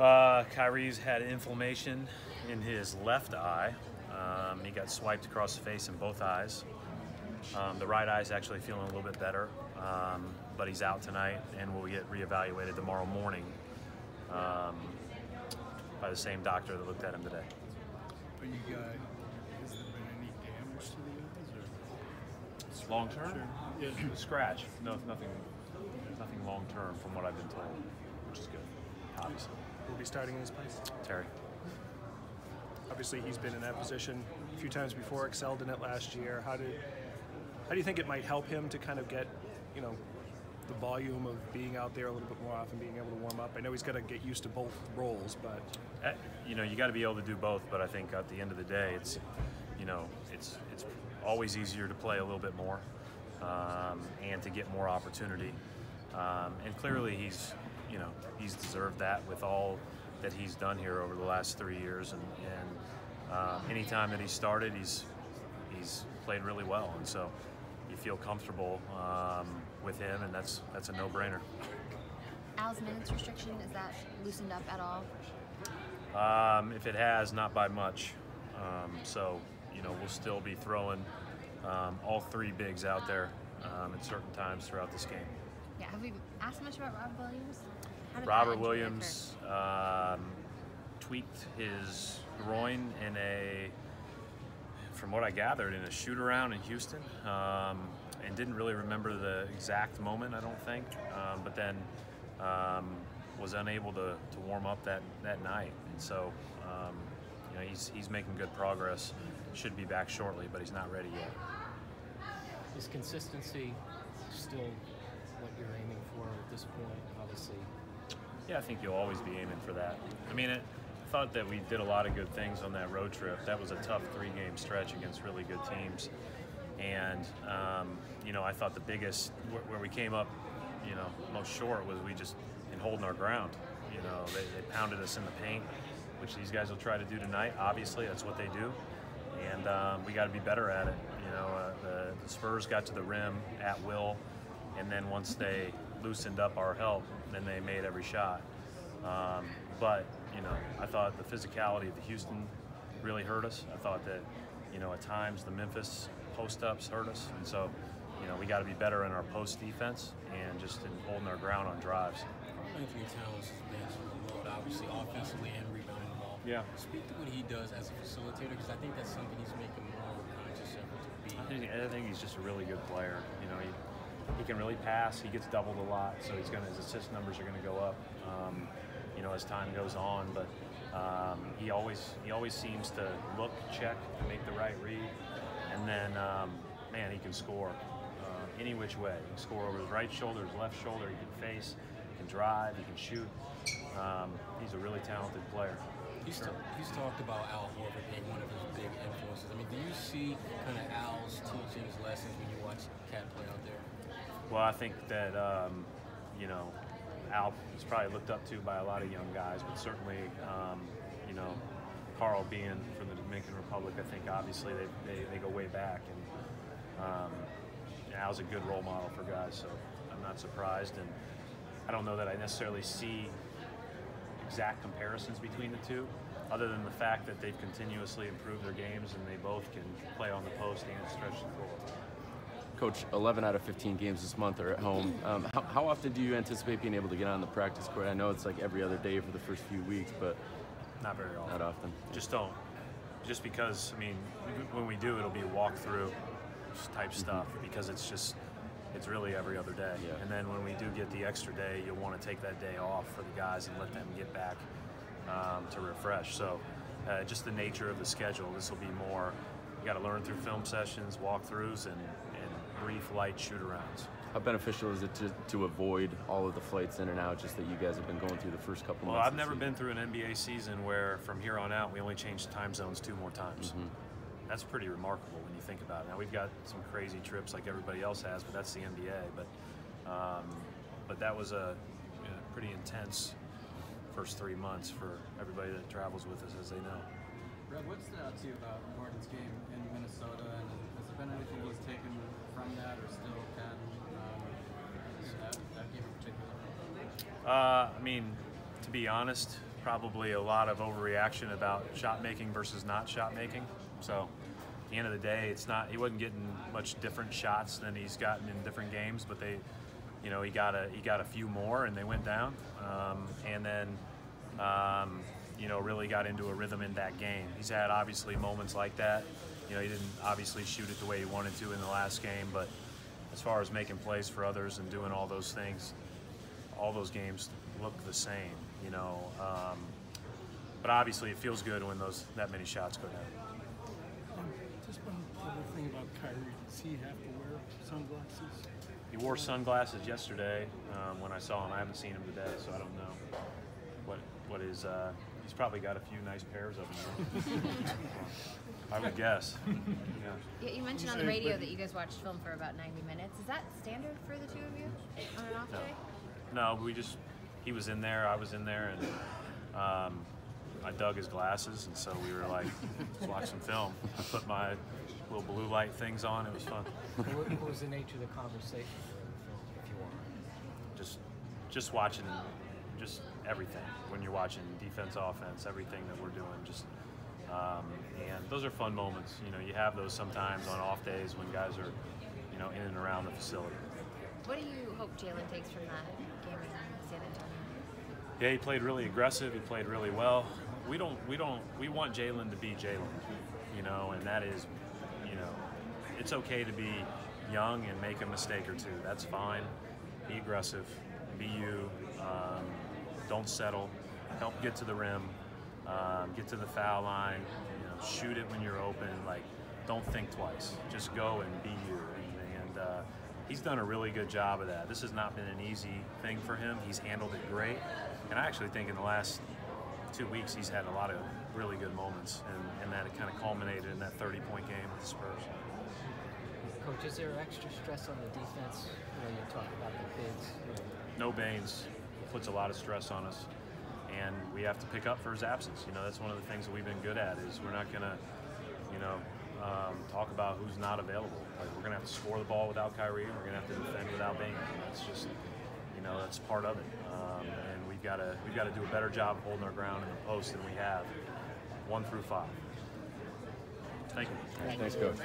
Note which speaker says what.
Speaker 1: Kyrie's had inflammation in his left eye. He got swiped across the face in both eyes. The right eye is actually feeling a little bit better, but he's out tonight and will get reevaluated tomorrow morning by the same doctor that looked at him today.
Speaker 2: But has there been any damage to the eyes?
Speaker 1: Long term?
Speaker 2: Sure.
Speaker 1: Yeah. Scratch. No, nothing long term from what I've been told, which is good, obviously.
Speaker 3: Will be starting in his place?
Speaker 1: Terry.
Speaker 3: Obviously, he's been in that position a few times before, excelled in it last year. How do you think it might help him to kind of get, the volume of being out there a little bit more often, being able to warm up? I know he's got to get used to both roles, but
Speaker 1: you got to be able to do both. But I think at the end of the day, it's always easier to play a little bit more and to get more opportunity. And clearly, he's deserved that with all that he's done here over the last 3 years, and any time that he started, he's played really well, and so you feel comfortable with him, and that's a no-brainer.
Speaker 4: Al's minutes restriction, is that loosened up at all?
Speaker 1: If it has, not by much. So we'll still be throwing all three bigs out there at certain times throughout this game.
Speaker 4: Yeah, have we asked much about Robert Williams?
Speaker 1: Robert Williams tweaked his groin from what I gathered, in a shoot-around in Houston, and didn't really remember the exact moment, I don't think, but then was unable to warm up that night. And so, he's making good progress. Should be back shortly, but he's not ready yet.
Speaker 5: Is consistency still what you're aiming for at this point, obviously?
Speaker 1: Yeah, I think you'll always be aiming for that. I mean, I thought that we did a lot of good things on that road trip. That was a tough 3-game stretch against really good teams. And, I thought the biggest, where we came up, most short was in holding our ground. They pounded us in the paint, which these guys will try to do tonight. Obviously, that's what they do. And we got to be better at it. The Spurs got to the rim at will, and then once they loosened up our help, then they made every shot. But I thought the physicality of the Houston really hurt us. I thought that, at times the Memphis post-ups hurt us. And so, we got to be better in our post defense and just in holding our ground on drives.
Speaker 6: Karl-Anthony Towns has been some load, obviously, offensively and rebounding the ball.
Speaker 1: Yeah.
Speaker 6: Speak to what he does as a facilitator, because I think that's something he's making more of a conscious effort to be.
Speaker 1: I think he's just a really good player. He can really pass. He gets doubled a lot, so his assist numbers are going to go up, as time goes on. But he always seems to look, check, and make the right read, and then he can score any which way. He can score over his right shoulder, his left shoulder. He can face, he can drive, he can shoot. He's a really talented player.
Speaker 6: He's talked about Al Horford being one of his big influences. I mean, do you see kind of Al's teaching his lessons when you watch Cat play out there?
Speaker 1: Well, I think that, Al is probably looked up to by a lot of young guys, but certainly, Carl being from the Dominican Republic, I think obviously they go way back. And Al's a good role model for guys, so I'm not surprised. And I don't know that I necessarily see exact comparisons between the two, other than the fact that they've continuously improved their games and they both can play on the post and stretch the floor.
Speaker 7: Coach, 11 out of 15 games this month are at home. How often do you anticipate being able to get on the practice court? I know it's like every other day for the first few weeks, but
Speaker 1: not very often.
Speaker 7: Not often.
Speaker 1: Just because, when we do, it'll be walkthrough type stuff, because it's really every other day.
Speaker 7: Yeah.
Speaker 1: And then when we do get the extra day, you'll want to take that day off for the guys and let them get back to refresh. So just the nature of the schedule, this will be more, you got to learn through film sessions, walkthroughs, and brief light shoot-arounds.
Speaker 7: How beneficial is it to avoid all of the flights in and out, just that you guys have been going through the first couple months?
Speaker 1: Well, I've never been through an NBA season where from here on out we only changed time zones 2 more times.
Speaker 7: Mm-hmm.
Speaker 1: That's pretty remarkable when you think about it. Now, we've got some crazy trips like everybody else has, but that's the NBA. But that was a pretty intense first 3 months for everybody that travels with us, as they know.
Speaker 8: Brad, what stood out to you about Harden's game in Minnesota, and has there been anything he's taken from that or still can, that game in particular?
Speaker 1: To be honest, probably a lot of overreaction about shot making versus not shot making. So at the end of the day, it's not, he wasn't getting much different shots than he's gotten in different games, but they, you know, he got a few more and they went down, and then you know, really got into a rhythm in that game. He's had obviously moments like that. You know, he didn't obviously shoot it the way he wanted to in the last game, but as far as making plays for others and doing all those things, all those games look the same, you know. But obviously it feels good when that many shots go down.
Speaker 2: Just one other thing about Kyrie. Does he have to wear sunglasses?
Speaker 1: He wore sunglasses yesterday when I saw him. I haven't seen him today, so I don't know what his. He's probably got a few nice pairs of them. I would guess. Yeah.
Speaker 4: You mentioned on the radio that you guys watched film for about 90 minutes. Is that standard for the two of you on an off day?
Speaker 1: No, he was in there, I was in there, and I dug his glasses, and so we were like, let's watch some film. I put my little blue light things on. It was fun.
Speaker 5: What was the nature of the conversation during the film, if you want?
Speaker 1: Just watching, just everything. When you're watching defense, offense, everything that we're doing, just and those are fun moments. You know, you have those sometimes on off days when guys are, you know, in and around the facility.
Speaker 4: What do you hope Jaylen takes from that game in San Antonio?
Speaker 1: Yeah, he played really aggressive. He played really well. We want Jaylen to be Jaylen, you know, and that is, you know, it's okay to be young and make a mistake or two. That's fine. Be aggressive. Be you. Don't settle. Help get to the rim. Get to the foul line. You know, shoot it when you're open. Like, don't think twice. Just go and be you. And he's done a really good job of that. This has not been an easy thing for him. He's handled it great. And I actually think in the last 2 weeks he's had a lot of really good moments, and that it kind of culminated in that 30-point game with the Spurs.
Speaker 5: Coach, is there extra stress on the defense? You know, you talk about the bigs.
Speaker 1: No Baines puts a lot of stress on us, and we have to pick up for his absence. You know, that's one of the things that we've been good at, is we're not going to, you know, talk about who's not available. Like, we're going to have to score the ball without Kyrie, and we're going to have to defend without Baines. That's just, you know, that's part of it. And we've got to do a better job of holding our ground in the post than we have 1 through 5. Thank you.
Speaker 7: Thanks, Coach.